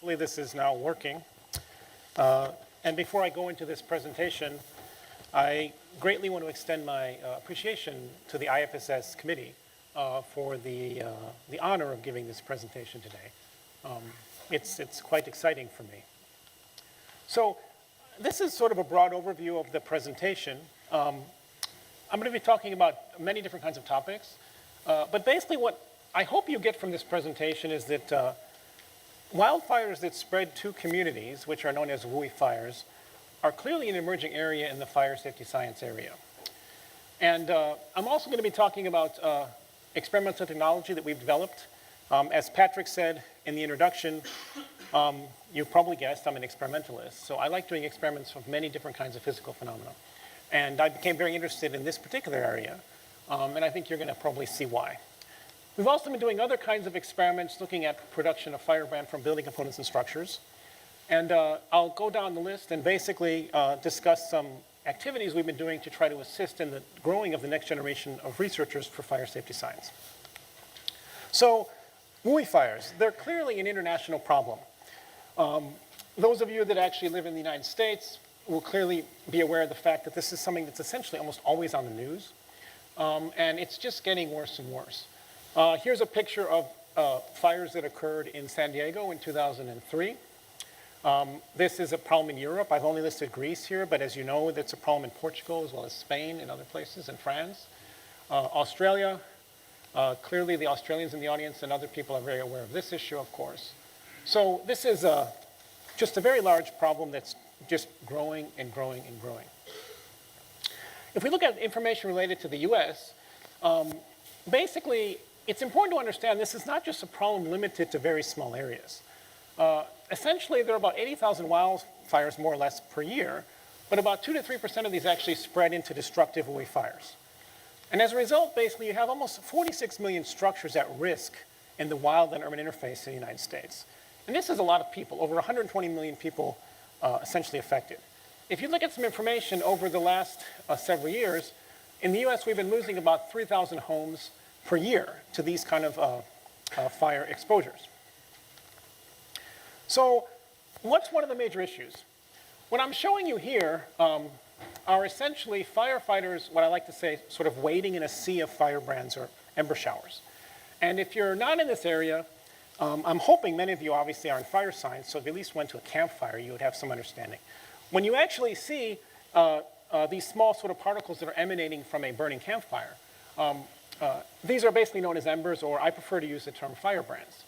Hopefully this is now working. And before I go into this presentation, I greatly want to extend my appreciation to the IFSS committee for the honor of giving this presentation today. It's quite exciting for me. So this is sort of a broad overview of the presentation. I'm going to be talking about many different kinds of topics, but basically what I hope you get from this presentation is that wildfires that spread to communities, which are known as WUI fires, are clearly an emerging area in the fire safety science area. And I'm also going to be talking about experimental technology that we've developed. As Patrick said in the introduction, you probably guessed I'm an experimentalist. So I like doing experiments of many different kinds of physical phenomena. And I became very interested in this particular area. And I think you're going to probably see why. We've also been doing other kinds of experiments looking at production of firebrand from building components and structures. And I'll go down the list and basically discuss some activities we've been doing to try to assist in the growing of the next generation of researchers for fire safety science. So, WUI fires, they're clearly an international problem. Those of you that actually live in the United States will clearly be aware of the fact that this is something that's essentially almost always on the news. And it's just getting worse and worse. Here's a picture of fires that occurred in San Diego in 2003. This is a problem in Europe. I've only listed Greece here, but as you know, that's a problem in Portugal as well as Spain and other places, and France. Australia, clearly the Australians in the audience and other people are very aware of this issue, of course. So this is just a very large problem that's just growing and growing and growing. If we look at information related to the US, basically, it's important to understand this is not just a problem limited to very small areas. Essentially, there are about 80,000 wildfires, more or less, per year, but about 2 to 3% of these actually spread into destructive WUI fires. And as a result, basically, you have almost 46 million structures at risk in the wild and urban interface in the United States. And this is a lot of people, over 120 million people essentially affected. If you look at some information over the last several years, in the US, we've been losing about 3,000 homes per year to these kind of fire exposures. So what's one of the major issues? What I'm showing you here are essentially firefighters, what I like to say, sort of wading in a sea of firebrands or ember showers. And if you're not in this area, I'm hoping many of you obviously are in fire science, so if you at least went to a campfire, you would have some understanding. When you actually see these small sort of particles that are emanating from a burning campfire, these are basically known as embers, or I prefer to use the term firebrands.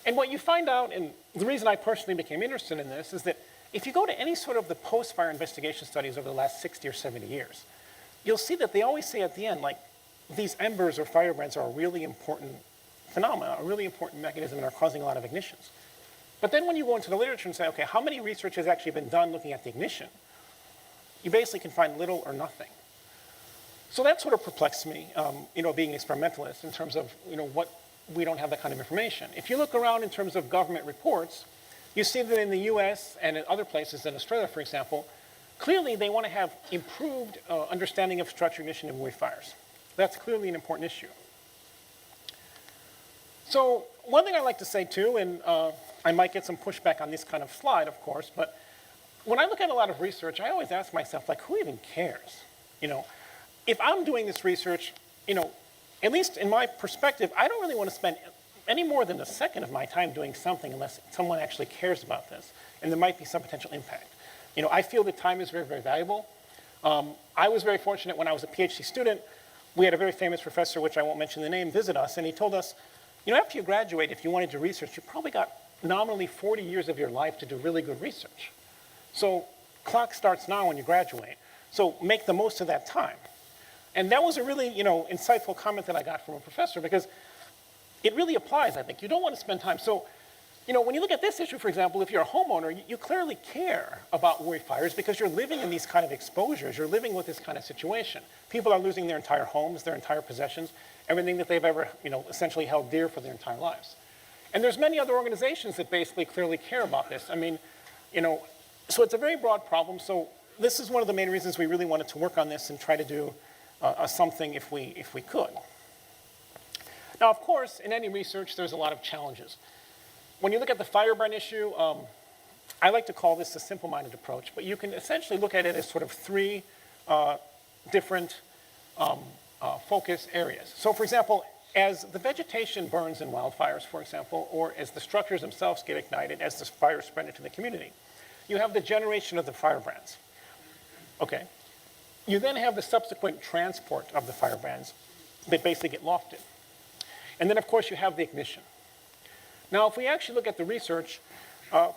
And what you find out, and the reason I personally became interested in this, is that if you go to any sort of the post-fire investigation studies over the last 60 or 70 years, you'll see that they always say at the end, like, these embers or firebrands are a really important phenomena, a really important mechanism, and are causing a lot of ignitions. But then when you go into the literature and say, okay, how many research has actually been done looking at the ignition, you basically can find little or nothing. So that sort of perplexed me, being an experimentalist, in terms of, what we don't have that kind of information. If you look around in terms of government reports, you see that in the US and in other places, in Australia, for example, clearly they want to have improved understanding of structure ignition in WUI fires. That's clearly an important issue. So one thing I like to say too, and I might get some pushback on this kind of slide, of course, but when I look at a lot of research, I always ask myself, like, who even cares? If I'm doing this research, at least in my perspective, I don't really want to spend any more than a second of my time doing something unless someone actually cares about this, and there might be some potential impact. I feel that time is very, very valuable. I was very fortunate when I was a PhD student. We had a very famous professor, which I won't mention the name, visit us, and he told us, after you graduate, if you wanted to research, you probably got nominally 40 years of your life to do really good research. So clock starts now when you graduate. So make the most of that time. And that was a really, insightful comment that I got from a professor, because it really applies, I think. You don't want to spend time. So, when you look at this issue, for example, if you're a homeowner, you clearly care about WUI fires because you're living in these kind of exposures. You're living with this kind of situation. People are losing their entire homes, their entire possessions, everything that they've ever, essentially held dear for their entire lives. And there's many other organizations that basically clearly care about this. I mean, so it's a very broad problem. So this is one of the main reasons we really wanted to work on this and try to do something if we could. Now, of course, in any research, there's a lot of challenges. when you look at the firebrand issue, I like to call this a simple-minded approach, but you can essentially look at it as sort of three different focus areas. So for example, as the vegetation burns in wildfires, for example, or as the structures themselves get ignited, as the fires spread into the community, you have the generation of the firebrands. Okay. You then have the subsequent transport of the firebrands that basically get lofted. And then, of course, you have the ignition. Now, if we actually look at the research,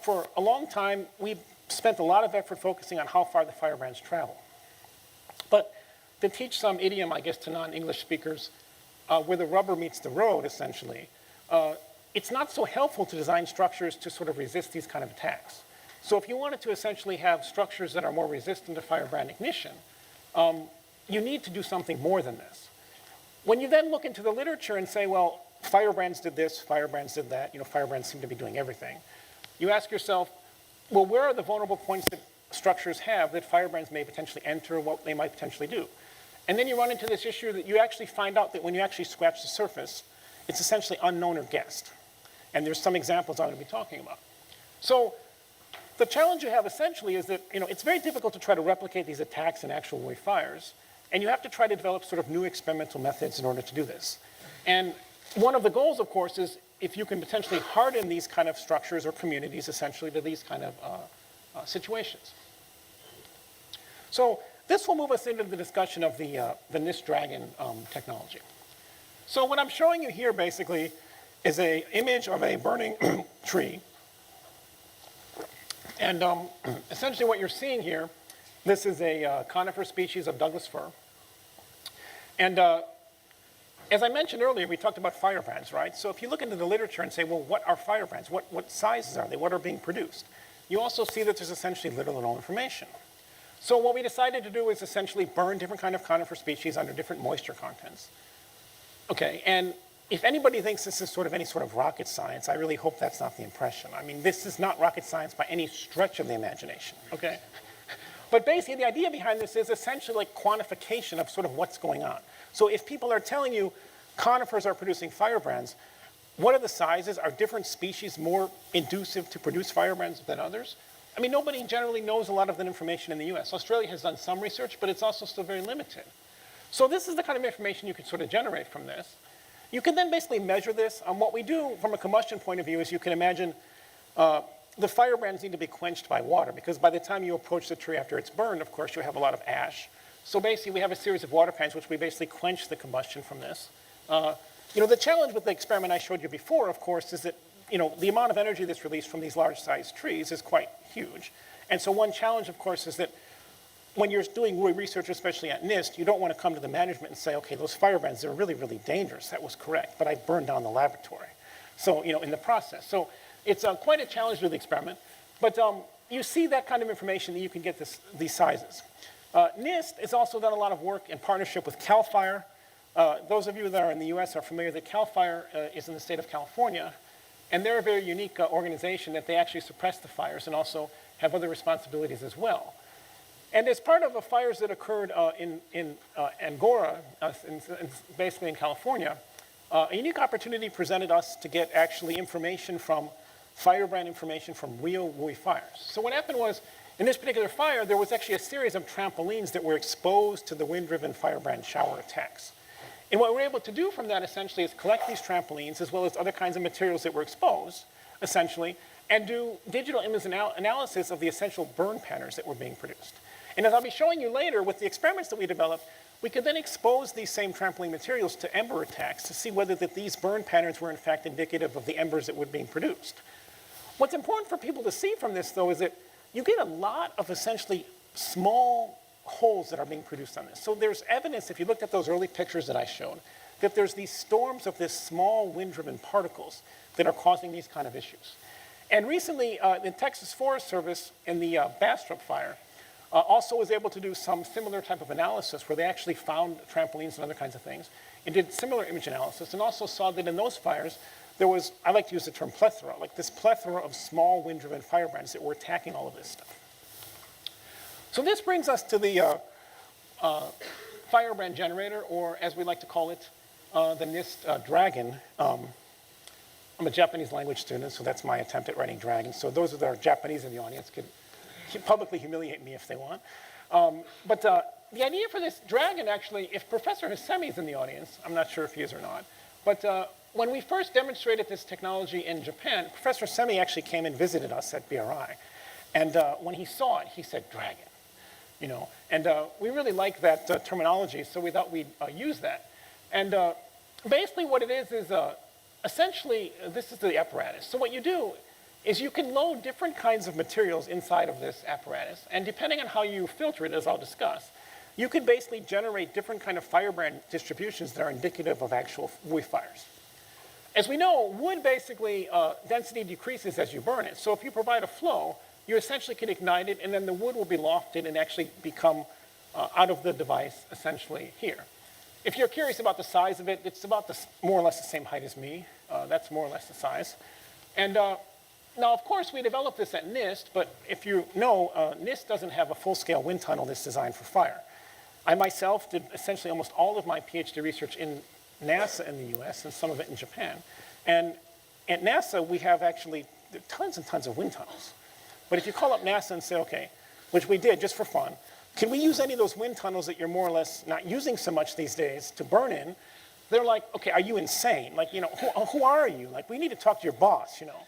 for a long time, we spent a lot of effort focusing on how far the firebrands travel. But to teach some idiom, I guess, to non-English speakers, where the rubber meets the road, essentially, it's not so helpful to design structures to sort of resist these kind of attacks. So if you wanted to essentially have structures that are more resistant to firebrand ignition, you need to do something more than this. When you then look into the literature and say, well, firebrands did this, firebrands did that, firebrands seem to be doing everything, you ask yourself, well, where are the vulnerable points that structures have that firebrands may potentially enter, what they might potentially do? And then you run into this issue that you actually find out that when you actually scratch the surface, it's essentially unknown or guessed. And there's some examples I'm going to be talking about. So the challenge you have essentially is that it's very difficult to try to replicate these attacks in actual way fires. And you have to try to develop sort of new experimental methods in order to do this. And one of the goals, of course, is if you can potentially harden these kind of structures or communities essentially to these kind of situations. So this will move us into the discussion of the NIST Dragon technology. So what I'm showing you here basically is an image of a burning tree. And essentially what you're seeing here, this is a conifer species of Douglas fir. And as I mentioned earlier, we talked about firebrands, right? So if you look into the literature and say, well, what are firebrands? What sizes are they? What are being produced? You also see that there's essentially little or no information. So what we decided to do is essentially burn different kind of conifer species under different moisture contents. Okay, and if anybody thinks this is sort of any sort of rocket science, I really hope that's not the impression. I mean, this is not rocket science by any stretch of the imagination, okay? But basically, the idea behind this is essentially like quantification of sort of what's going on. So if people are telling you conifers are producing firebrands, what are the sizes? Are different species more inducive to produce firebrands than others? I mean, nobody generally knows a lot of that information in the US. Australia has done some research, but it's also still very limited. So this is the kind of information you can sort of generate from this. You can then basically measure this. What we do from a combustion point of view is you can imagine the firebrands need to be quenched by water because by the time you approach the tree after it's burned, of course, you have a lot of ash. So basically, we have a series of water pans which we basically quench the combustion from this. The challenge with the experiment I showed you before, of course, is that the amount of energy that's released from these large-sized trees is quite huge. And so one challenge, of course, is that when you're doing research, especially at NIST, you don't want to come to the management and say, okay, those firebrands, they're really, really dangerous. That was correct, but I burned down the laboratory. So, in the process. So it's quite a challenge with the experiment. But you see that kind of information that you can get these sizes. NIST has also done a lot of work in partnership with CAL FIRE. Those of you that are in the US are familiar that CAL FIRE is in the state of California. And they're a very unique organization that they actually suppress the fires and also have other responsibilities as well. And as part of the fires that occurred in Angora, basically in California, a unique opportunity presented us to get actually information from firebrand information from real WUI fires. So what happened was, in this particular fire, there was actually a series of trampolines that were exposed to the wind-driven firebrand shower attacks. And what we're able to do from that essentially is collect these trampolines as well as other kinds of materials that were exposed, essentially, and do digital image analysis of the essential burn patterns that were being produced. And as I'll be showing you later, with the experiments that we developed, we could then expose these same trampoline materials to ember attacks to see whether these burn patterns were in fact indicative of the embers that were being produced. What's important for people to see from this, though, is that you get a lot of essentially small holes that are being produced on this. So there's evidence, if you looked at those early pictures that I showed, that there's these storms of this small wind-driven particles that are causing these kind of issues. And recently, the Texas Forest Service in the Bastrop fire also was able to do some similar type of analysis where they actually found trampolines and other kinds of things and did similar image analysis and also saw that in those fires, there was, I like to use the term plethora, like this plethora of small wind-driven firebrands that were attacking all of this stuff. So this brings us to the firebrand generator, or as we like to call it, the NIST Dragon I'm a Japanese language student, so that's my attempt at writing Dragon. So those that are Japanese in the audience could publicly humiliate me if they want. But the idea for this Dragon, actually, if Professor Hosemi is in the audience, I'm not sure if he is or not, but when we first demonstrated this technology in Japan, Professor Hosemi actually came and visited us at BRI. And when he saw it, he said, Dragon. You know, and we really like that terminology, so we thought we'd use that. And basically what it is essentially, this is the apparatus. So what you do is you can load different kinds of materials inside of this apparatus, and depending on how you filter it, as I'll discuss, you can basically generate different kind of firebrand distributions that are indicative of actual wood fires. As we know, wood basically, density decreases as you burn it. So if you provide a flow, you essentially can ignite it, and then the wood will be lofted and actually become out of the device, essentially here. If you're curious about the size of it, it's about more or less the same height as me. That's more or less the size. And now, of course, we developed this at NIST, but if you know, NIST doesn't have a full-scale wind tunnel that's designed for fire. I myself did essentially almost all of my PhD research in NASA in the US and some of it in Japan. And at NASA, we have actually tons and tons of wind tunnels. But if you call up NASA and say, okay, which we did just for fun, can we use any of those wind tunnels that you're more or less not using so much these days to burn in? They're like, okay, are you insane? Like, you know, who are you? Like, we need to talk to your boss, you know.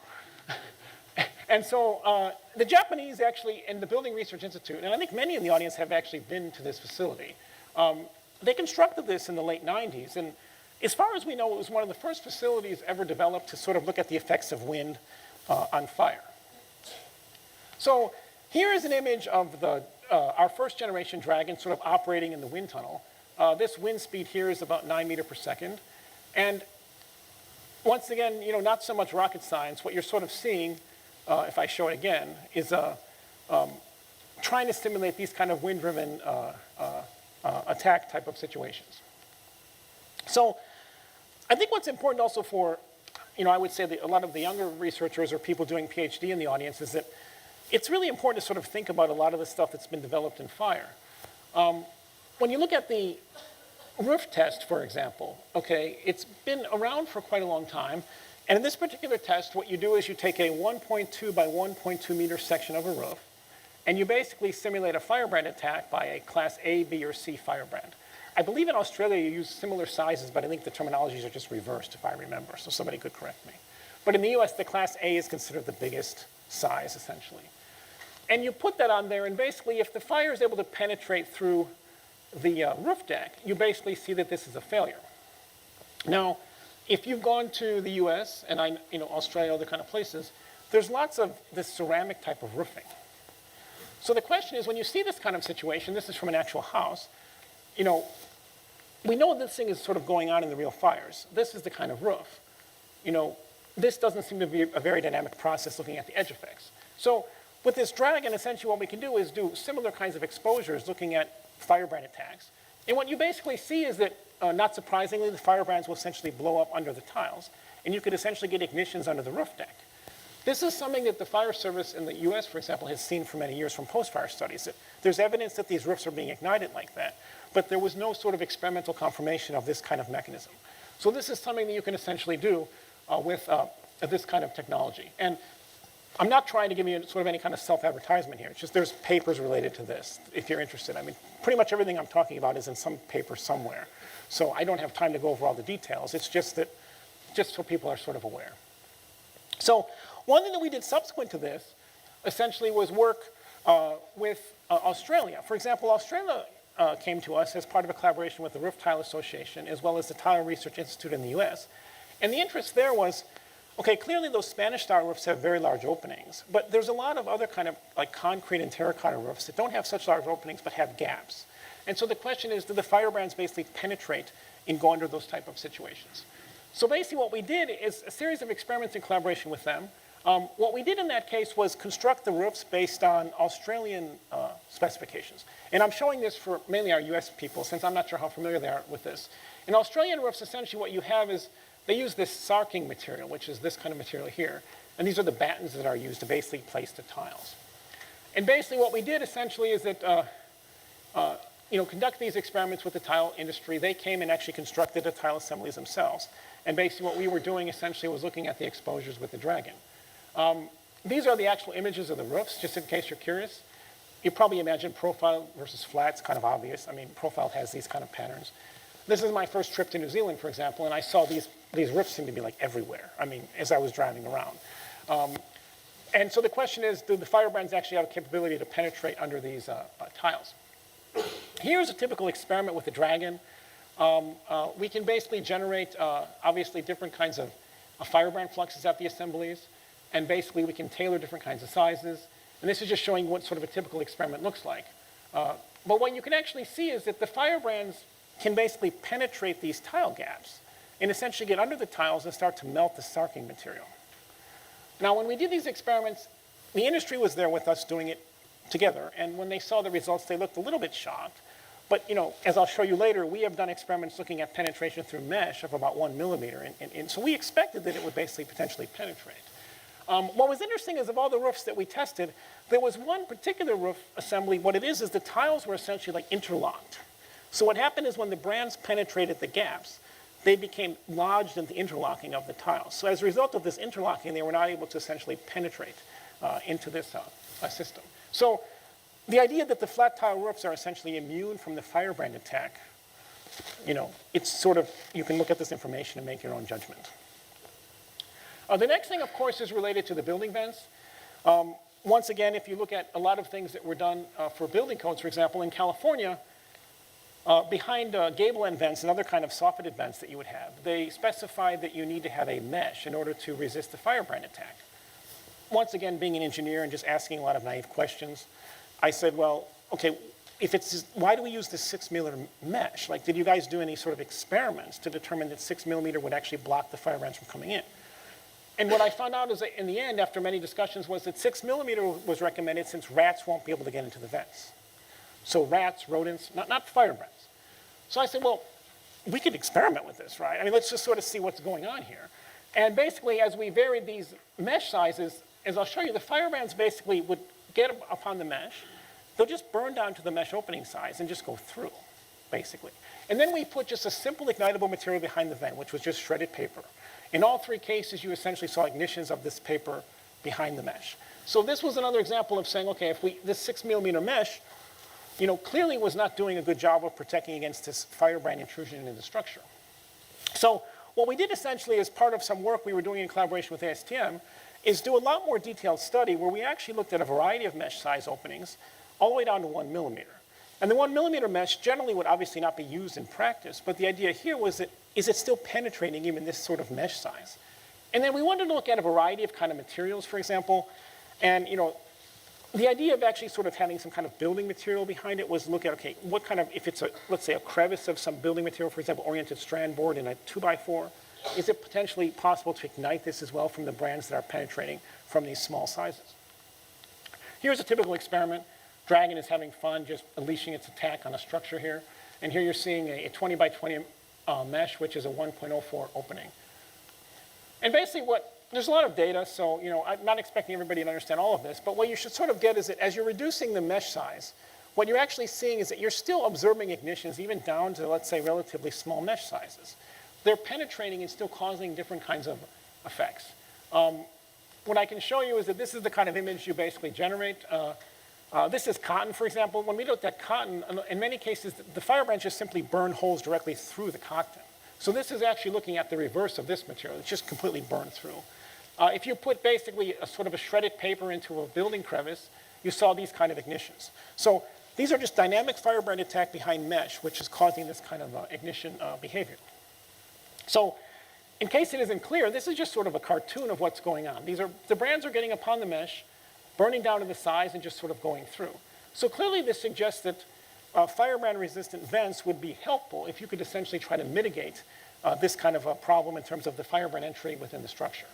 And so the Japanese actually, in the Building Research Institute, and I think many in the audience have actually been to this facility, they constructed this in the late 90s. And as far as we know, it was one of the first facilities ever developed to sort of look at the effects of wind on fire. So here is an image of our first generation Dragon sort of operating in the wind tunnel. This wind speed here is about 9 meters per second. And once again, you know, not so much rocket science. What you're sort of seeing, if I show it again, is trying to stimulate these kind of wind-driven attack type of situations. So I think what's important also for, you know, I would say that a lot of the younger researchers or people doing PhD in the audience is that it's really important to sort of think about a lot of the stuff that's been developed in fire. When you look at the roof test, for example, okay, it's been around for quite a long time. And in this particular test, what you do is you take a 1.2 by 1.2 meter section of a roof, and you basically simulate a firebrand attack by a class A, B, or C firebrand. I believe in Australia you use similar sizes, but I think the terminologies are just reversed, if I remember, so somebody could correct me. But in the US, the class A is considered the biggest size, essentially. And you put that on there, and basically, if the fire is able to penetrate through the roof deck, you basically see that this is a failure. Now, if you've gone to the US and Australia, other kind of places, there's lots of this ceramic type of roofing. So the question is, when you see this kind of situation, this is from an actual house, you know, we know this thing is sort of going on in the real fires. This is the kind of roof. You know, this doesn't seem to be a very dynamic process looking at the edge effects. So with this Dragon, essentially what we can do is do similar kinds of exposures looking at firebrand attacks. And what you basically see is that, not surprisingly, the firebrands will essentially blow up under the tiles, and you could essentially get ignitions under the roof deck. This is something that the fire service in the US, for example, has seen for many years from post-fire studies. That there's evidence that these roofs are being ignited like that, but there was no sort of experimental confirmation of this kind of mechanism. So this is something that you can essentially do with this kind of technology. And I'm not trying to give you sort of any kind of self-advertisement here. It's just there's papers related to this, if you're interested. I mean, pretty much everything I'm talking about is in some paper somewhere. So I don't have time to go over all the details. It's just that, just so people are sort of aware. So one thing that we did subsequent to this, essentially, was work with Australia. For example, Australia came to us as part of a collaboration with the Roof Tile Association, as well as the Tile Research Institute in the US. And the interest there was, okay, clearly those Spanish-style roofs have very large openings, but there's a lot of other kind of like concrete and terracotta roofs that don't have such large openings but have gaps. And so the question is, do the firebrands basically penetrate and go under those type of situations? So basically what we did is a series of experiments in collaboration with them. What we did in that case was construct the roofs based on Australian specifications. And I'm showing this for mainly our US people, since I'm not sure how familiar they are with this. In Australian roofs, essentially what you have is they use this sarking material, which is this kind of material here. And these are the battens that are used to basically place the tiles. And basically what we did essentially is that, conduct these experiments with the tile industry. They came and actually constructed the tile assemblies themselves. And basically what we were doing essentially was looking at the exposures with the Dragon. These are the actual images of the roofs, just in case you're curious. You probably imagine profile versus flat. It's kind of obvious. I mean, profile has these kind of patterns. This is my first trip to New Zealand, for example, and I saw these roofs seem to be like everywhere. I mean, as I was driving around. And so the question is, do the firebrands actually have a capability to penetrate under these tiles? Here's a typical experiment with the Dragon. We can basically generate, obviously, different kinds of firebrand fluxes at the assemblies. And basically, we can tailor different kinds of sizes. And this is just showing what sort of a typical experiment looks like. But what you can actually see is that the firebrands can basically penetrate these tile gaps and essentially get under the tiles and start to melt the sarking material. Now, when we did these experiments, the industry was there with us doing it together. And when they saw the results, they looked a little bit shocked. But, as I'll show you later, we have done experiments looking at penetration through mesh of about 1 millimeter. And so we expected that it would basically potentially penetrate. What was interesting is of all the roofs that we tested, there was one particular roof assembly. What it is the tiles were essentially like interlocked. So what happened is when the brands penetrated the gaps, they became lodged in the interlocking of the tiles. So as a result of this interlocking, they were not able to essentially penetrate into this system. So the idea that the flat tile roofs are essentially immune from the firebrand attack, it's sort of, you can look at this information and make your own judgment. The next thing, of course, is related to the building vents. Once again, if you look at a lot of things that were done for building codes, for example, in California, behind gable end vents and other kind of soffitted vents that you would have, they specified that you need to have a mesh in order to resist the firebrand attack. Once again, being an engineer and just asking a lot of naive questions, I said, well, okay, why do we use this 6 millimeter mesh? Like, did you guys do any sort of experiments to determine that 6 millimeter would actually block the firebrands from coming in? And what I found out is that in the end, after many discussions, was that 6 millimeter was recommended since rats won't be able to get into the vents. So rats, rodents, not firebrands. So I said, well, we could experiment with this, right? I mean, let's just sort of see what's going on here. And basically, as we varied these mesh sizes, as I'll show you, the firebrands basically would get upon the mesh. They'll just burn down to the mesh opening size and just go through, basically. And then we put just a simple ignitable material behind the vent, which was just shredded paper. In all three cases, you essentially saw ignitions of this paper behind the mesh. So this was another example of saying, okay, this 6 millimeter mesh, clearly was not doing a good job of protecting against this firebrand intrusion into the structure. So what we did essentially as part of some work we were doing in collaboration with ASTM is do a lot more detailed study where we actually looked at a variety of mesh size openings all the way down to 1 millimeter. And the 1 millimeter mesh generally would obviously not be used in practice, but the idea here was that, is it still penetrating even this sort of mesh size? And then we wanted to look at a variety of kind of materials, for example, and the idea of actually sort of having some kind of building material behind it was look at, okay, what kind of, if it's let's say a crevice of some building material, for example, oriented strand board in a 2x4, is it potentially possible to ignite this as well from the brands that are penetrating from these small sizes? Here's a typical experiment. Dragon is having fun just unleashing its attack on a structure here. And here you're seeing a 20 by 20 mesh, which is a 1.04 opening. And basically there's a lot of data, so I'm not expecting everybody to understand all of this, but what you should sort of get is that as you're reducing the mesh size, what you're actually seeing is that you're still observing ignitions even down to, let's say, relatively small mesh sizes. They're penetrating and still causing different kinds of effects. What I can show you is that this is the kind of image you basically generate. This is cotton, for example. When we looked at cotton, in many cases, the firebrands just simply burn holes directly through the cotton. So this is actually looking at the reverse of this material. It's just completely burned through. If you put basically a sort of a shredded paper into a building crevice, you saw these kind of ignitions. So these are just dynamic firebrand attack behind mesh, which is causing this kind of ignition behavior. So in case it isn't clear, this is just sort of a cartoon of what's going on. The brands are getting upon the mesh, burning down to the size and just sort of going through. So clearly this suggests that firebrand resistant vents would be helpful if you could essentially try to mitigate this kind of a problem in terms of the firebrand entry within the structure.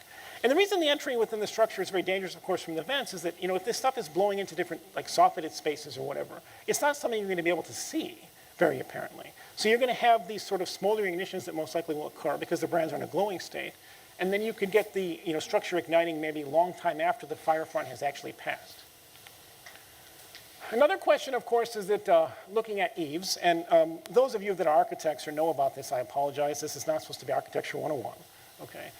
And the reason the entry within the structure is very dangerous, of course, from the vents is that, if this stuff is blowing into different, like, soffitted spaces or whatever, it's not something you're going to be able to see very apparently. So you're going to have these sort of smoldering ignitions that most likely will occur because the brands are in a glowing state. And then you could get the structure igniting maybe a long time after the fire front has actually passed. Another question, of course, is that looking at eaves, and those of you that are architects or know about this, I apologize. This is not supposed to be Architecture 101, okay?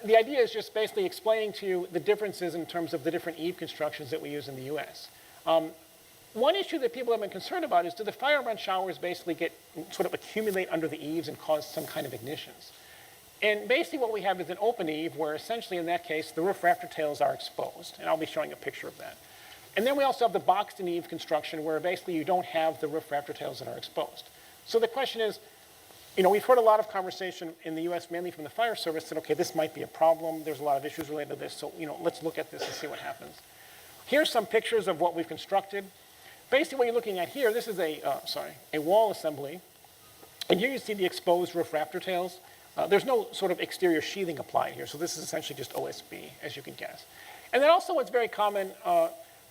The idea is just basically explaining to you the differences in terms of the different eave constructions that we use in the US. One issue that people have been concerned about is do the firebrand showers basically get sort of accumulate under the eaves and cause some kind of ignitions? And basically what we have is an open eave where essentially in that case the roof rafter tails are exposed, and I'll be showing a picture of that. And then we also have the boxed-in eave construction where basically you don't have the roof rafter tails that are exposed. So the question is, we've heard a lot of conversation in the US, mainly from the fire service, that, okay, this might be a problem. There's a lot of issues related to this, so, let's look at this and see what happens. Here's some pictures of what we've constructed. Basically, what you're looking at here, this is a wall assembly. And here you see the exposed roof rafter tails. There's no sort of exterior sheathing applied here, so this is essentially just OSB, as you can guess. And then also what's very common,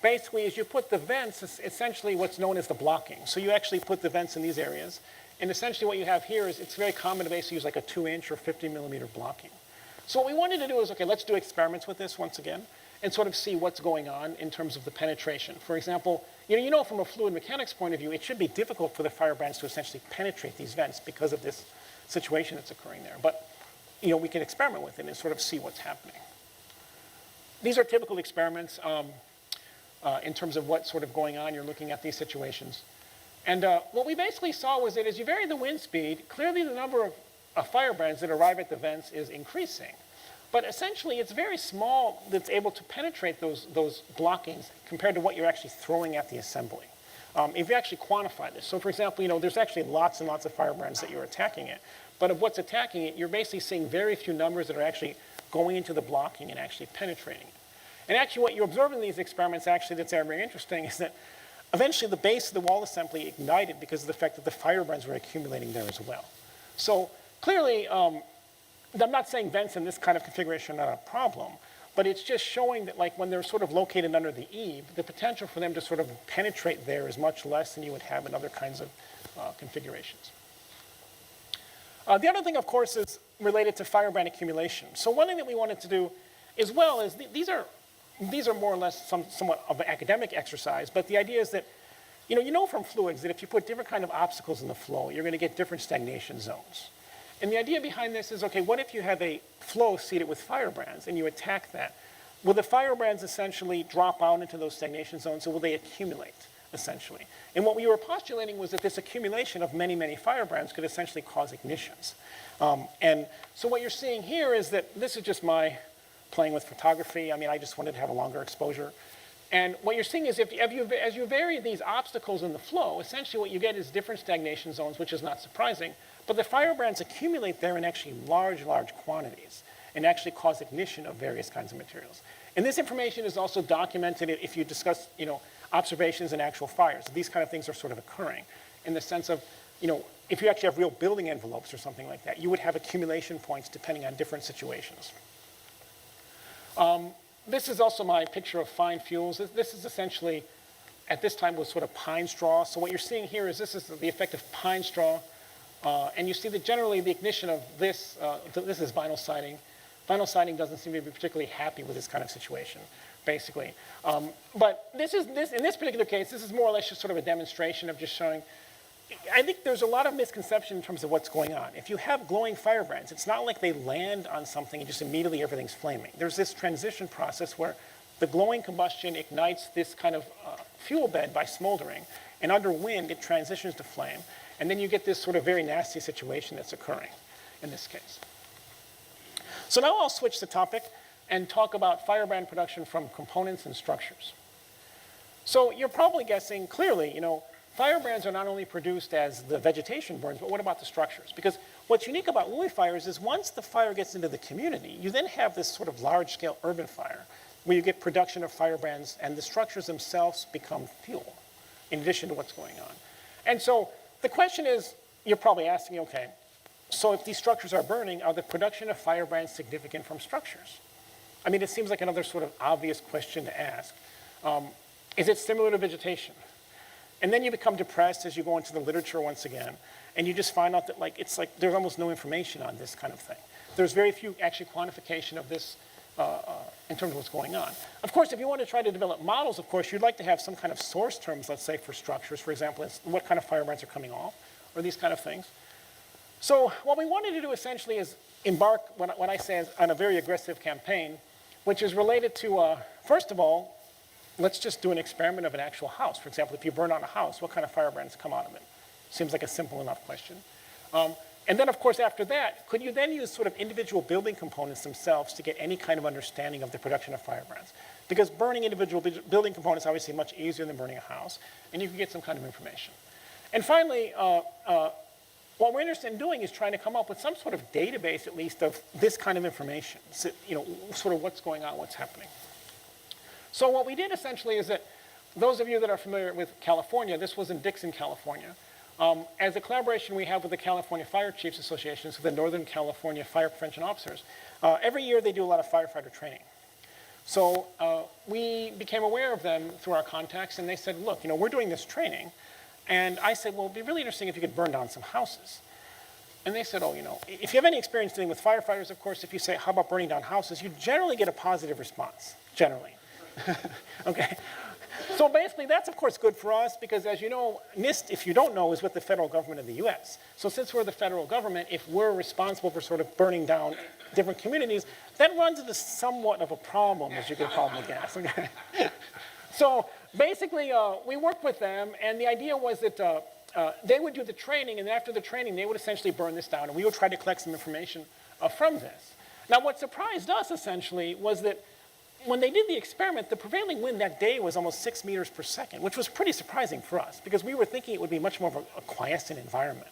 basically, is you put the vents, essentially what's known as the blocking. So you actually put the vents in these areas. And essentially what you have here is it's very common to basically use like a 2-inch or 50-millimeter blocking. So what we wanted to do is, okay, let's do experiments with this once again and sort of see what's going on in terms of the penetration. For example, from a fluid mechanics point of view, it should be difficult for the firebrands to essentially penetrate these vents because of this situation that's occurring there. But, we can experiment with it and sort of see what's happening. These are typical experiments in terms of what's sort of going on. You're looking at these situations. And what we basically saw was that as you vary the wind speed, clearly the number of firebrands that arrive at the vents is increasing. But essentially, it's very small that's able to penetrate those blockings compared to what you're actually throwing at the assembly. If you actually quantify this. So for example, there's actually lots and lots of firebrands that you're attacking it. But of what's attacking it, you're basically seeing very few numbers that are actually going into the blocking and actually penetrating it. And actually what you observe in these experiments actually that's very interesting is that eventually the base of the wall assembly ignited because of the fact that the firebrands were accumulating there as well. So clearly, I'm not saying vents in this kind of configuration are not a problem, but it's just showing that when they're sort of located under the eave, the potential for them to sort of penetrate there is much less than you would have in other kinds of configurations. The other thing, of course, is related to firebrand accumulation. So one thing that we wanted to do as well is these are more or less somewhat of an academic exercise, but the idea is that, from fluids that if you put different kind of obstacles in the flow, you're going to get different stagnation zones. And the idea behind this is, okay, what if you have a flow seeded with firebrands and you attack that? Will the firebrands essentially drop out into those stagnation zones, or will they accumulate, essentially? And what we were postulating was that this accumulation of many, many firebrands could essentially cause ignitions. And so what you're seeing here is that this is just my playing with photography. I just wanted to have a longer exposure. And what you're seeing is as you vary these obstacles in the flow, essentially what you get is different stagnation zones, which is not surprising. But the firebrands accumulate there in actually large, large quantities and actually cause ignition of various kinds of materials. And this information is also documented if you discuss, observations and actual fires. These kind of things are sort of occurring in the sense of, if you actually have real building envelopes or something like that, you would have accumulation points depending on different situations. This is also my picture of fine fuels. This is essentially, at this time, was sort of pine straw. So what you're seeing here is this is the effect of pine straw. And you see that generally the ignition of this, this is vinyl siding. Vinyl siding doesn't seem to be particularly happy with this kind of situation, basically. But in this particular case, this is more or less just sort of a demonstration of just showing. I think there's a lot of misconception in terms of what's going on. If you have glowing firebrands, it's not like they land on something and just immediately everything's flaming. There's this transition process where the glowing combustion ignites this kind of fuel bed by smoldering, and under wind it transitions to flame, and then you get this sort of very nasty situation that's occurring in this case. So now I'll switch the topic and talk about firebrand production from components and structures. So you're probably guessing clearly, firebrands are not only produced as the vegetation burns, but what about the structures? Because what's unique about woolly fires is once the fire gets into the community, you then have this sort of large-scale urban fire where you get production of firebrands and the structures themselves become fuel in addition to what's going on. And so the question is, you're probably asking, okay, so if these structures are burning, are the production of firebrands significant from structures? It seems like another sort of obvious question to ask. Is it similar to vegetation? And then you become depressed as you go into the literature once again, and you just find out that there's almost no information on this kind of thing. There's very few actually quantification of this in terms of what's going on. Of course, if you want to try to develop models, of course, you'd like to have some kind of source terms, let's say, for structures. For example, it's what kind of firebrands are coming off, or these kind of things. So what we wanted to do essentially is embark, when I say, on a very aggressive campaign, which is related to, first of all, let's just do an experiment of an actual house. For example, if you burn down a house, what kind of firebrands come out of it? Seems like a simple enough question. And then, of course, after that, could you then use sort of individual building components themselves to get any kind of understanding of the production of firebrands? Because burning individual building components is obviously much easier than burning a house, and you can get some kind of information. And finally, what we're interested in doing is trying to come up with some sort of database, at least, of this kind of information. So, sort of what's going on, what's happening. So what we did essentially is that those of you that are familiar with California, this was in Dixon, California. As a collaboration we have with the California Fire Chiefs Association, so the Northern California Fire Prevention Officers, every year they do a lot of firefighter training. So we became aware of them through our contacts, and they said, look, we're doing this training. And I said, well, it'd be really interesting if you could burn down some houses. And they said, oh, if you have any experience dealing with firefighters, of course, if you say, how about burning down houses, you generally get a positive response, generally. Okay. So basically, that's, of course, good for us because, as you know, NIST, if you don't know, is with the federal government of the U.S. So since we're the federal government, if we're responsible for sort of burning down different communities, that runs into somewhat of a problem, as you can probably guess. Okay? So basically, we worked with them, and the idea was that they would do the training, and after the training, they would essentially burn this down, and we would try to collect some information from this. Now, what surprised us, essentially, was that when they did the experiment, the prevailing wind that day was almost 6 meters per second, which was pretty surprising for us, because we were thinking it would be much more of a quiescent environment.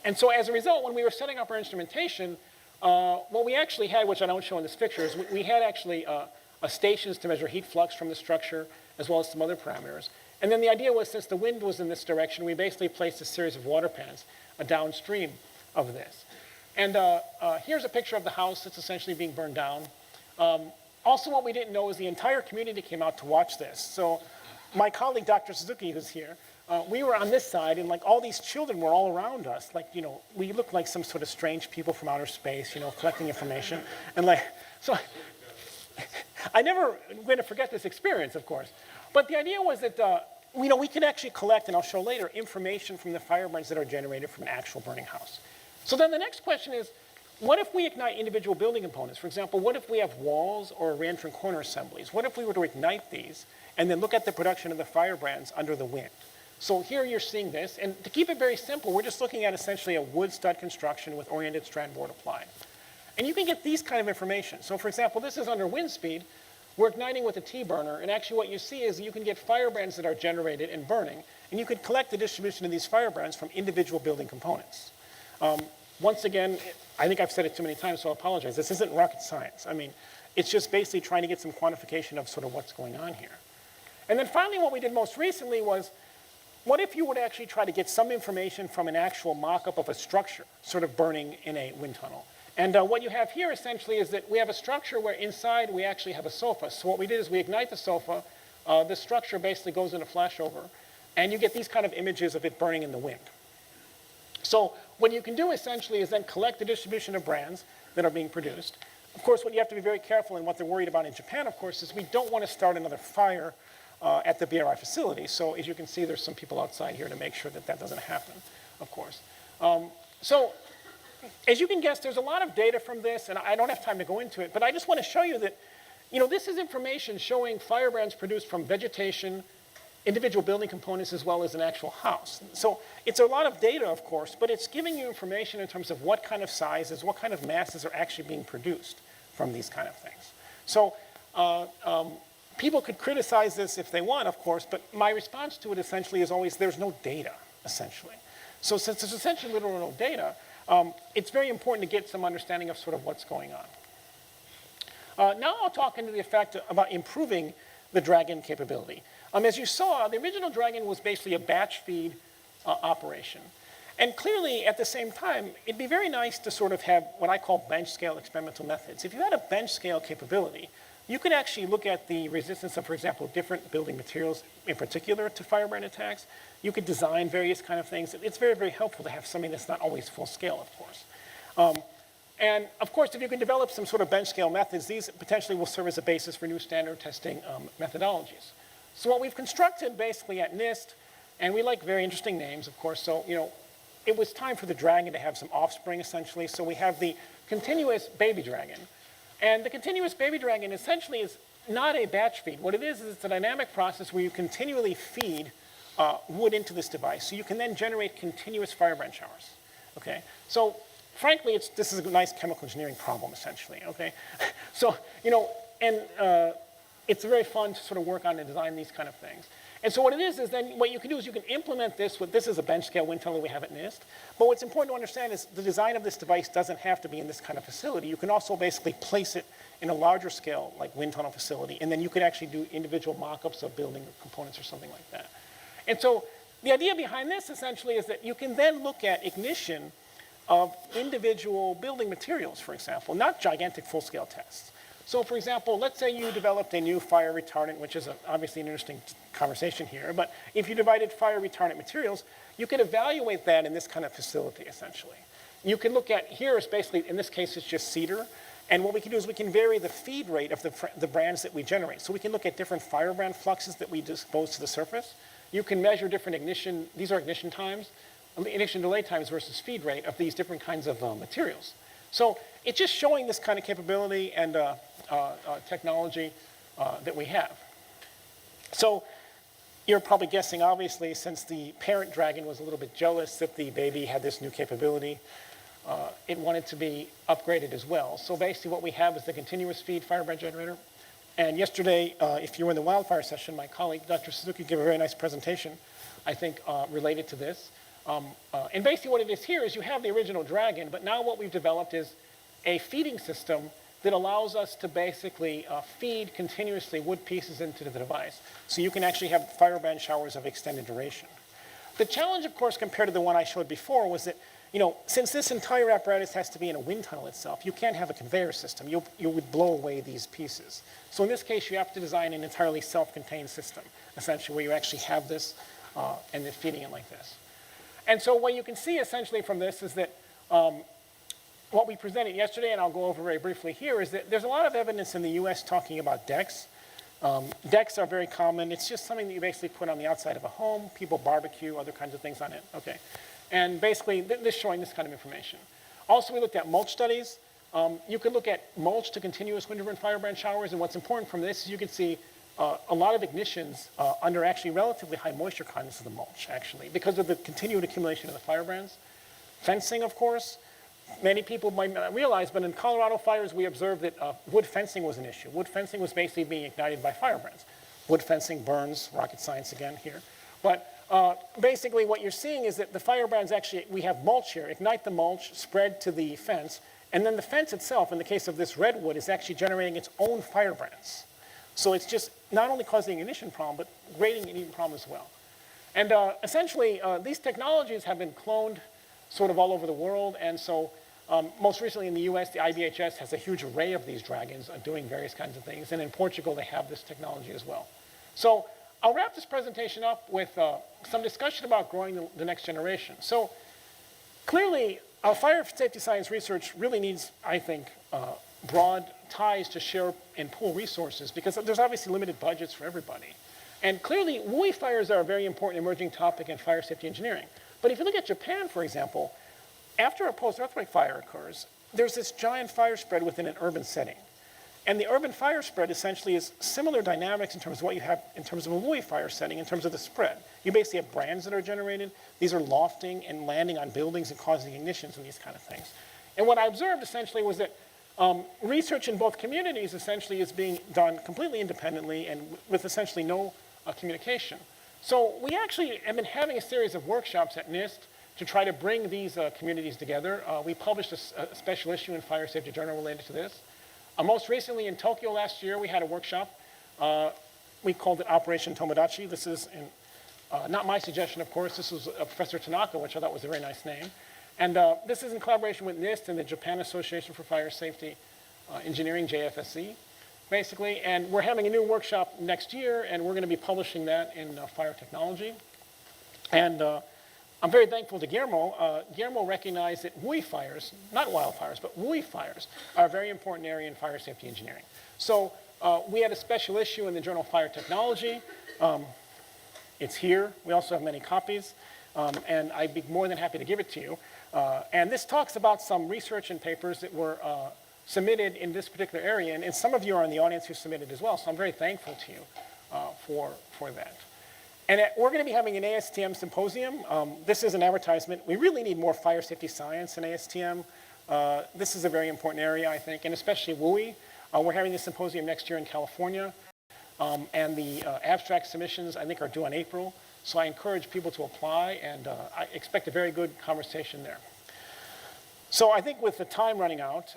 And so as a result, when we were setting up our instrumentation, what we actually had, which I don't show in this picture, is we had actually stations to measure heat flux from the structure, as well as some other parameters. And then the idea was, since the wind was in this direction, we basically placed a series of water pans downstream of this. And here's a picture of the house that's essentially being burned down. Also, what we didn't know is the entire community came out to watch this. So my colleague, Dr. Suzuki, who's here, we were on this side, and all these children were all around us. We looked like some sort of strange people from outer space, collecting information. And so I never am going to forget this experience, of course. But the idea was that, we can actually collect, and I'll show later, information from the firebrands that are generated from an actual burning house. So then the next question is, what if we ignite individual building components? For example, what if we have walls or re-entrant corner assemblies? What if we were to ignite these and then look at the production of the firebrands under the wind? So here you're seeing this, and to keep it very simple, we're just looking at essentially a wood stud construction with oriented strand board applied. And you can get these kind of information. So for example, this is under wind speed. We're igniting with a T-burner, and actually what you see is you can get firebrands that are generated and burning, and you could collect the distribution of these firebrands from individual building components. Once again, I think I've said it too many times, so I apologize. This isn't rocket science. I mean, it's just basically trying to get some quantification of sort of what's going on here. And then finally, what we did most recently was, what if you would actually try to get some information from an actual mock-up of a structure sort of burning in a wind tunnel? And what you have here essentially is that we have a structure where inside we actually have a sofa. So what we did is we ignite the sofa. The structure basically goes into flashover, and you get these kind of images of it burning in the wind. So what you can do essentially is then collect the distribution of brands that are being produced. Of course, what you have to be very careful, and what they're worried about in Japan, of course, is we don't want to start another fire at the BRI facility. So as you can see, there's some people outside here to make sure that that doesn't happen, of course. So as you can guess, there's a lot of data from this, and I don't have time to go into it, but I just want to show you that, this is information showing firebrands produced from vegetation, individual building components, as well as an actual house. So it's a lot of data, of course, but it's giving you information in terms of what kind of sizes, what kind of masses are actually being produced from these kind of things. So people could criticize this if they want, of course, but my response to it essentially is always there's no data, essentially. So since there's essentially literally no data, it's very important to get some understanding of sort of what's going on. Now I'll talk into the effect about improving the Dragon capability. As you saw, the original Dragon was basically a batch feed operation. And clearly, at the same time, it'd be very nice to sort of have what I call bench scale experimental methods. If you had a bench scale capability, you could actually look at the resistance of, for example, different building materials, in particular to firebrand attacks. You could design various kind of things. It's very, very helpful to have something that's not always full scale, of course. And of course, if you can develop some sort of bench scale methods, these potentially will serve as a basis for new standard testing methodologies. So what we've constructed basically at NIST, and we like very interesting names, of course, so it was time for the Dragon to have some offspring, essentially. So we have the continuous baby Dragon. And the continuous baby Dragon essentially is not a batch feed. What it is it's a dynamic process where you continually feed wood into this device. So you can then generate continuous firebrand showers. Okay? So frankly, this is a nice chemical engineering problem, essentially. Okay? So, it's very fun to sort of work on and design these kind of things. And so what it is then what you can do is you can implement this with, this is a bench scale wind tunnel we have at NIST. But what's important to understand is the design of this device doesn't have to be in this kind of facility. You can also basically place it in a larger scale, like wind tunnel facility, and then you could actually do individual mock-ups of building components or something like that. And so the idea behind this essentially is that you can then look at ignition of individual building materials, for example, not gigantic full-scale tests. So for example, let's say you developed a new fire retardant, which is obviously an interesting conversation here, but if you divided fire retardant materials, you could evaluate that in this kind of facility, essentially. You can look at, here is basically, in this case, it's just cedar, and what we can do is we can vary the feed rate of the brands that we generate. So we can look at different firebrand fluxes that we dispose to the surface. You can measure different ignition, these are ignition times, ignition delay times versus feed rate of these different kinds of materials. So it's just showing this kind of capability and technology that we have. So you're probably guessing, obviously, since the parent Dragon was a little bit jealous that the baby had this new capability, it wanted to be upgraded as well. So basically what we have is the continuous feed firebrand generator. And yesterday, if you were in the wildfire session, my colleague, Dr. Suzuki, gave a very nice presentation, I think, related to this. And basically what it is here is you have the original Dragon, but now what we've developed is a feeding system that allows us to basically feed continuously wood pieces into the device. So you can actually have firebrand showers of extended duration. The challenge, of course, compared to the one I showed before was that, since this entire apparatus has to be in a wind tunnel itself, you can't have a conveyor system. You would blow away these pieces. So in this case, you have to design an entirely self-contained system, essentially, where you actually have this and then feeding it like this. And so what you can see essentially from this is that what we presented yesterday, and I'll go over very briefly here, is that there's a lot of evidence in the US talking about decks. Decks are very common. It's just something that you basically put on the outside of a home. People barbecue, other kinds of things on it. Okay. And basically, this showing this kind of information. Also, we looked at mulch studies. You could look at mulch to continuous wind-driven firebrand showers, and what's important from this is you can see a lot of ignitions under actually relatively high moisture contents of the mulch, actually, because of the continued accumulation of the firebrands. Fencing, of course. Many people might not realize, but in Colorado fires, we observed that wood fencing was an issue. Wood fencing was basically being ignited by firebrands. Wood fencing burns, rocket science again here. But basically what you're seeing is that the firebrands actually, we have mulch here, ignite the mulch, spread to the fence, and then the fence itself, in the case of this redwood, is actually generating its own firebrands. So it's just not only causing an ignition problem, but creating an ignition problem as well. And essentially, these technologies have been cloned sort of all over the world, and so most recently in the US, the IBHS has a huge array of these Dragons doing various kinds of things, and in Portugal, they have this technology as well. So I'll wrap this presentation up with some discussion about growing the next generation. So clearly, our fire safety science research really needs, I think, broad ties to share and pool resources, because there's obviously limited budgets for everybody. And clearly, WUI fires are a very important emerging topic in fire safety engineering. But if you look at Japan, for example, after a post-earthquake fire occurs, there's this giant fire spread within an urban setting. And the urban fire spread essentially is similar dynamics in terms of what you have in terms of a WUI fire setting, in terms of the spread. You basically have brands that are generated. These are lofting and landing on buildings and causing ignitions and these kind of things. And what I observed essentially was that research in both communities essentially is being done completely independently and with essentially no communication. So we actually have been having a series of workshops at NIST to try to bring these communities together. We published a special issue in Fire Safety Journal related to this. Most recently in Tokyo last year, we had a workshop. We called it Operation Tomodachi. This is not my suggestion, of course. This was Professor Tanaka, which I thought was a very nice name. And this is in collaboration with NIST and the Japan Association for Fire Safety Engineering, JFSE, basically. And we're having a new workshop next year, and we're going to be publishing that in Fire Technology. And I'm very thankful to Guillermo. Guillermo recognized that WUI fires, not wildfires, but WUI fires, are a very important area in fire safety engineering. So we had a special issue in the journal Fire Technology. It's here. We also have many copies, and I'd be more than happy to give it to you. And this talks about some research and papers that were submitted in this particular area, and some of you are in the audience who submitted as well, so I'm very thankful to you for that. And we're going to be having an ASTM symposium. This is an advertisement. We really need more fire safety science in ASTM. This is a very important area, I think, and especially WUI. We're having this symposium next year in California. And the abstract submissions, I think, are due in April. So I encourage people to apply, and I expect a very good conversation there. So I think with the time running out,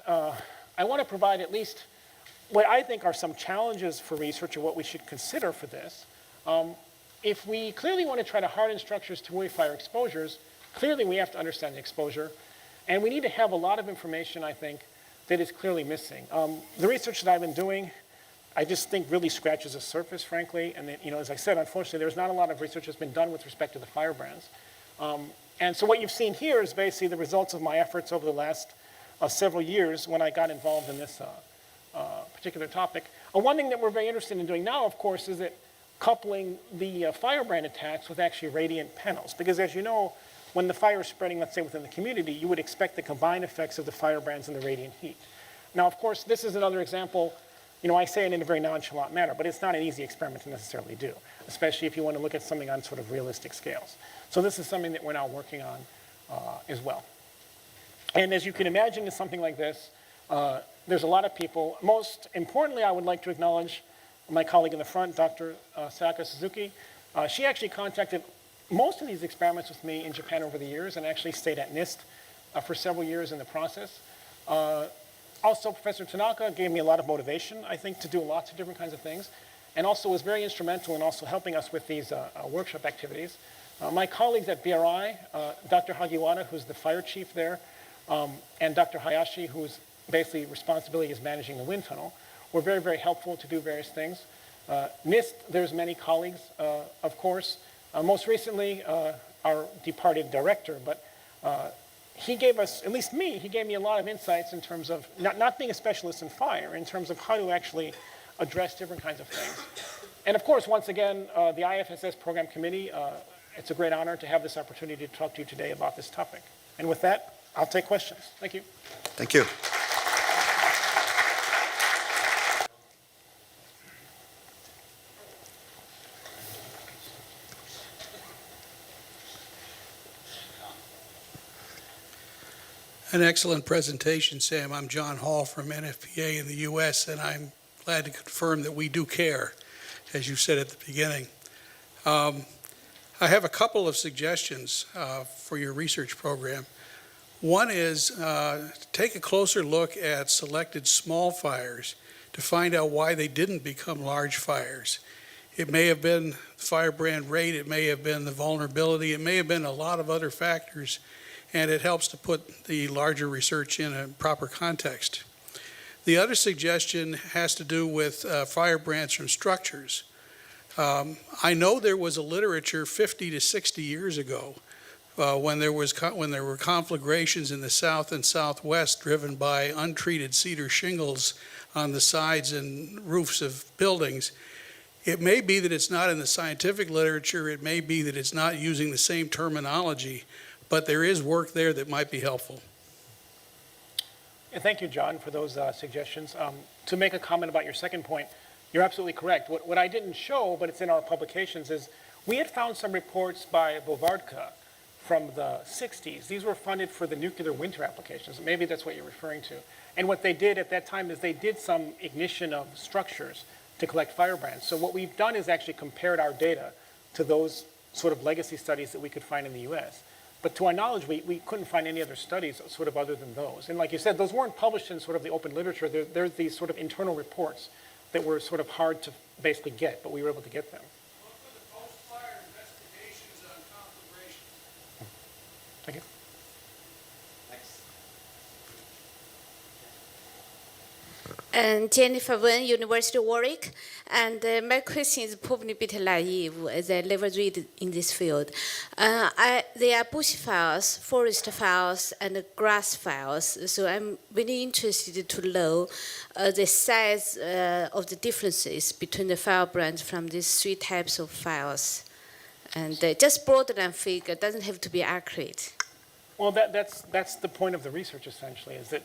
I want to provide at least what I think are some challenges for research or what we should consider for this. If we clearly want to try to harden structures to WUI fire exposures, clearly we have to understand the exposure. And we need to have a lot of information, I think, that is clearly missing. The research that I've been doing, I just think really scratches the surface, frankly. And as I said, unfortunately, there's not a lot of research that's been done with respect to the firebrands. And so what you've seen here is basically the results of my efforts over the last several years when I got involved in this particular topic. One thing that we're very interested in doing now, of course, is that coupling the firebrand attacks with actually radiant panels. Because as you know, when the fire is spreading, let's say within the community, you would expect the combined effects of the firebrands and the radiant heat. Now, of course, this is another example. I say it in a very nonchalant manner, but it's not an easy experiment to necessarily do, especially if you want to look at something on sort of realistic scales. So this is something that we're now working on as well. And as you can imagine, in something like this, there's a lot of people. Most importantly, I would like to acknowledge my colleague in the front, Dr. Sayaka Suzuki. She actually contacted most of these experiments with me in Japan over the years and actually stayed at NIST for several years in the process. Also, Professor Tanaka gave me a lot of motivation, I think, to do lots of different kinds of things, and also was very instrumental in also helping us with these workshop activities. My colleagues at BRI, Dr. Hagiwara, who's the fire chief there, and Dr. Hayashi, whose basically responsibility is managing the wind tunnel, were very, very helpful to do various things. NIST, there's many colleagues, of course. Most recently, our departed director, but he gave us, at least me, he gave me a lot of insights in terms of not being a specialist in fire, in terms of how to actually address different kinds of things. And of course, once again, the IFSS Program Committee, it's a great honor to have this opportunity to talk to you today about this topic. And with that, I'll take questions. Thank you. Thank you. An excellent presentation, Sam. I'm John Hall from NFPA in the U.S., and I'm glad to confirm that we do care, as you said at the beginning. I have a couple of suggestions for your research program. One is take a closer look at selected small fires to find out why they didn't become large fires. It may have been the firebrand rate, it may have been the vulnerability, it may have been a lot of other factors, and it helps to put the larger research in a proper context. The other suggestion has to do with firebrands from structures. I know there was a literature 50 to 60 years ago when there were conflagrations in the south and southwest driven by untreated cedar shingles on the sides and roofs of buildings. It may be that it's not in the scientific literature, it may be that it's not using the same terminology, but there is work there that might be helpful. And thank you, John, for those suggestions. To make a comment about your second point, you're absolutely correct. What I didn't show, but it's in our publications, is we had found some reports by Bovardka from the 60s. These were funded for the nuclear winter applications. Maybe that's what you're referring to. And what they did at that time is they did some ignition of structures to collect firebrands. So what we've done is actually compared our data to those sort of legacy studies that we could find in the US. But to our knowledge, we couldn't find any other studies sort of other than those. And like you said, those weren't published in sort of the open literature. They're these sort of internal reports that were sort of hard to basically get, but we were able to get them. Look for the post-fire investigations on conflagrations. Thank you. And Jennifer Wen, University of Warwick. And my question is probably a bit naive as I never read in this field. There are bush fires, forest fires, and grass fires. So I'm really interested to know the size of the differences between the firebrands from these three types of fires. And just broader figure, doesn't have to be accurate. Well, that's the point of the research, essentially, is that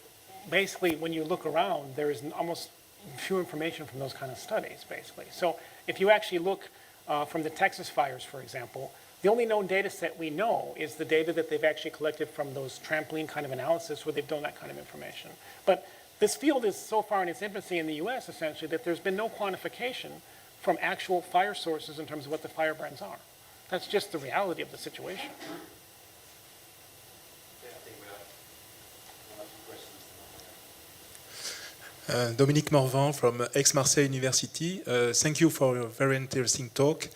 basically when you look around, there is almost few information from those kind of studies, basically. So if you actually look from the Texas fires, for example, the only known data set we know is the data that they've actually collected from those trampoline kind of analysis where they've done that kind of information. But this field is so far in its infancy in the US, essentially, that there's been no quantification from actual fire sources in terms of what the firebrands are. That's just the reality of the situation. Dominique Morvan from Aix-Marseille University. Thank you for your very interesting talk.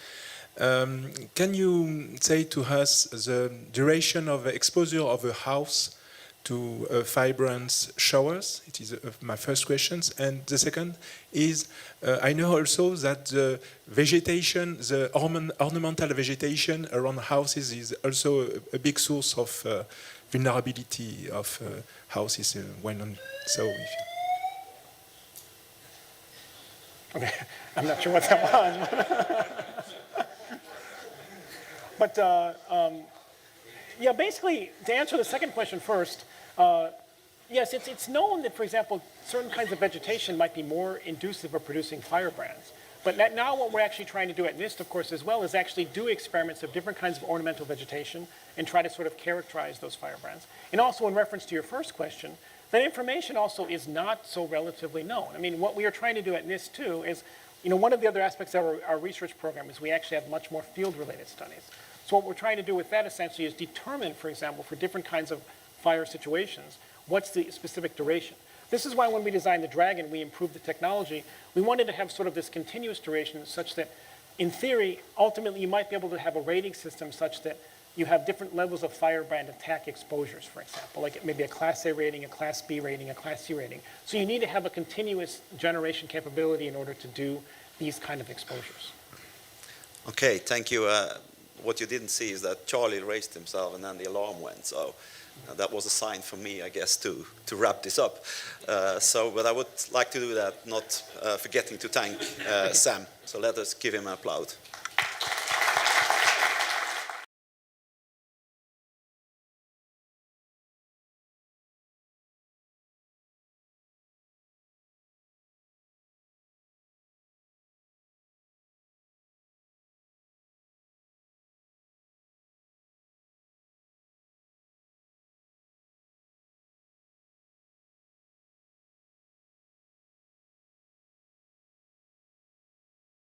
Can you say to us the duration of exposure of a house to firebrand showers? It is my first question. And the second is, I know also that the vegetation, the ornamental vegetation around houses is also a big source of vulnerability of houses. So if you Okay, I'm not sure what that was. But yeah, basically, to answer the second question first, yes, it's known that, for example, certain kinds of vegetation might be more inducive of producing firebrands. But now what we're actually trying to do at NIST, of course, as well, is actually do experiments of different kinds of ornamental vegetation and try to sort of characterize those firebrands. And also in reference to your first question, that information also is not so relatively known. I mean, what we are trying to do at NIST too is, one of the other aspects of our research program is we actually have much more field-related studies. So what we're trying to do with that essentially is determine, for example, for different kinds of fire situations, what's the specific duration. This is why when we designed the Dragon, we improved the technology. We wanted to have sort of this continuous duration such that, in theory, ultimately you might be able to have a rating system such that you have different levels of firebrand attack exposures, for example, like maybe a Class A rating, a Class B rating, a Class C rating. So you need to have a continuous generation capability in order to do these kind of exposures. Okay, thank you. What you didn't see is that Charlie raised himself and then the alarm went. So that was a sign for me, I guess, to wrap this up. But I would like to do that, not forgetting to thank Sam. So let us give him an applaud.